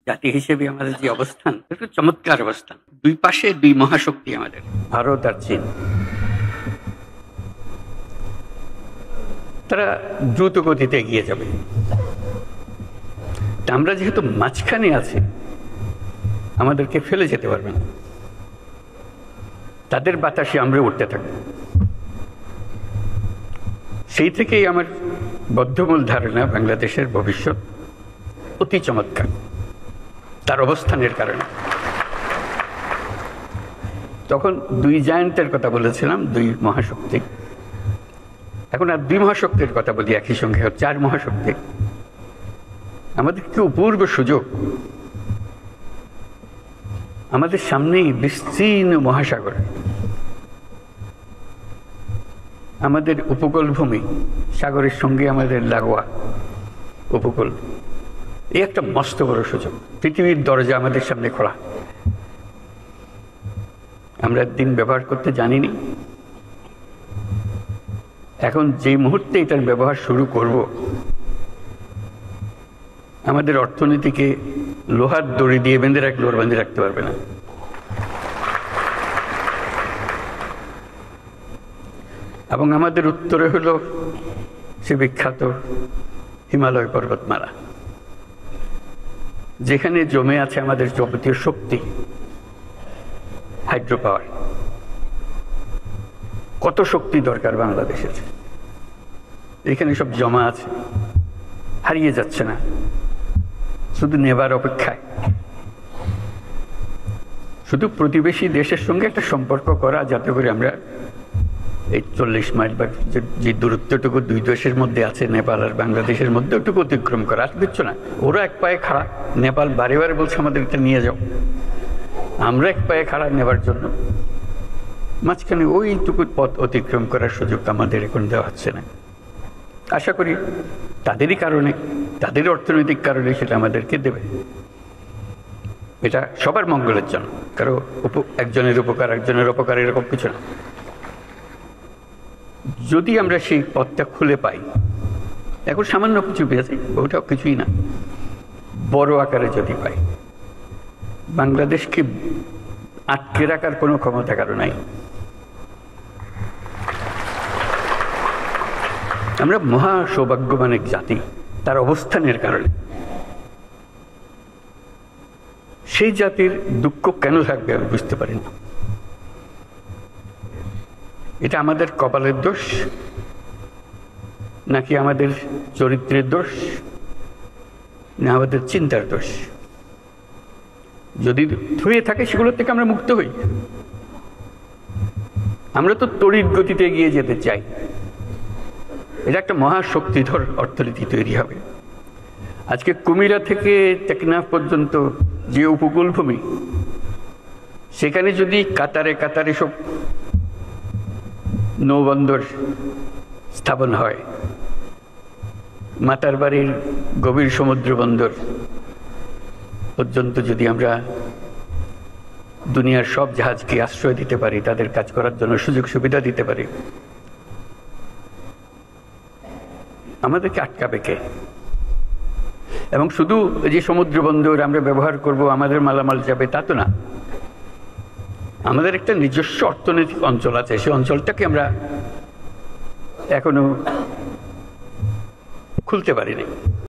জাতি হিসেবে আমাদের যে অবস্থান, একটু চমৎকার অবস্থান। দুই পাশে দুই মহাশক্তি আমাদের, ভারত আর চীন। তারা দ্রুত গতিতে এগিয়ে যাবে। আমরা যেহেতু মাঝখানে আছি, আমাদেরকে ফেলে যেতে পারবে না। তাদের বাতাসে আমরা উঠতে থাকব। সেই থেকেই আমার বদ্ধমূল ধারণা বাংলাদেশের ভবিষ্যৎ অতি চমৎকার, তার অবস্থানের কারণে। তখন দুই জায়ান্টের কথা বলেছিলাম, দুই মহাশক্তি। এখন আর দুই মহাশক্তির কথা বলি একই সঙ্গে, চার মহাশক্তি। আমাদের কি অপূর্ব সুযোগ! আমাদের সামনেই বিস্তীর্ণ মহাসাগর, আমাদের উপকূল ভূমি, সাগরের সঙ্গে আমাদের লাগোয়া উপকূল। এই একটা মস্ত বড় সুযোগ। পৃথিবীর দরজা আমাদের সামনে খোলা। আমরা একদিন ব্যবহার করতে জানিনি। এখন যে মুহূর্তে এটার ব্যবহার শুরু করব, আমাদের অর্থনীতিকে লোহার দড়ি দিয়ে বেঁধে রাখতে পারবে না। এবং আমাদের উত্তরে হলো সে বিখ্যাত হিমালয় পর্বতমালা, যেখানে জমে আছে আমাদের যাবতীয় শক্তি, হাইড্রো পাওয়ার। কত শক্তি দরকার বাংলাদেশের, এখানে সব জমা আছে, হারিয়ে যাচ্ছে না, শুধু নেবার অপেক্ষায়। শুধু প্রতিবেশী দেশের সঙ্গে একটা সম্পর্ক করা, যাতে করে আমরা এই 40 মাইল বা যে দূরত্বটুকু দুই দেশের মধ্যে আছে, নেপাল আর বাংলাদেশের মধ্যে, ওটুকু অতিক্রম করা। আর কিচ্ছু না। ওরা এক পায়ে খাড়া, নেপাল বারে বারে বলছে আমাদের এটা নিয়ে যাও। আমরা এক পায়ে খাড়া নেবার জন্য মাঝখানে ওইটুকু পথ অতিক্রম করার সুযোগ আমাদের এখন দেওয়া হচ্ছে না। আশা করি তাদেরই কারণে, তাদের অর্থনৈতিক কারণে সেটা আমাদেরকে দেবে। এটা সবার মঙ্গলের জন্য, কারো একজনের উপকার একজনের অপকার এরকম কিছু না। যদি আমরা সেই পথটা খুলে পাই, এখন সামান্য কিছু পেয়েছি, ওটাও কিছুই না, বড় আকারে যদি পাই, বাংলাদেশকে আটকে রাখার কোনো ক্ষমতা কারো নাই। আমরা মহা সৌভাগ্যবান এক জাতি, তার অবস্থানের কারণে। সেই জাতির দুঃখ কেন থাকবে আমি বুঝতে পারি না। এটা আমাদের কপালের দোষ, নাকি আমাদের চরিত্রের দোষ, না আমাদের চিন্তার দোষ? যদি হয়ে থাকে, সেগুলোর থেকে আমরা মুক্ত হই। আমরা তো তড়িৎ গতিতে এগিয়ে যেতে চাই। এটা একটা মহাশক্তিধর অর্থনীতি তৈরি হবে। আজকে কুমিরা থেকে টেকনাফ পর্যন্ত যে উপকূল ভূমি, সেখানে যদি কাতারে কাতারে সব নৌবন্দর স্থাপন হয়, মাতার বাড়ির গভীর সমুদ্র বন্দর পর্যন্ত যদি আমরা দুনিয়ার সব জাহাজকে আশ্রয় দিতে পারি, তাদের কাজ করার জন্য সুযোগ সুবিধা দিতে পারি, আমাদেরকে আটকাবে কে? এবং শুধু যে সমুদ্র বন্দর আমরা ব্যবহার করব, আমাদের মালামাল যাবে, তা তো না। আমাদের একটা নিজস্ব অর্থনৈতিক অঞ্চল আছে, সেই অঞ্চলটাকে আমরা এখনো খুলতে পারিনি।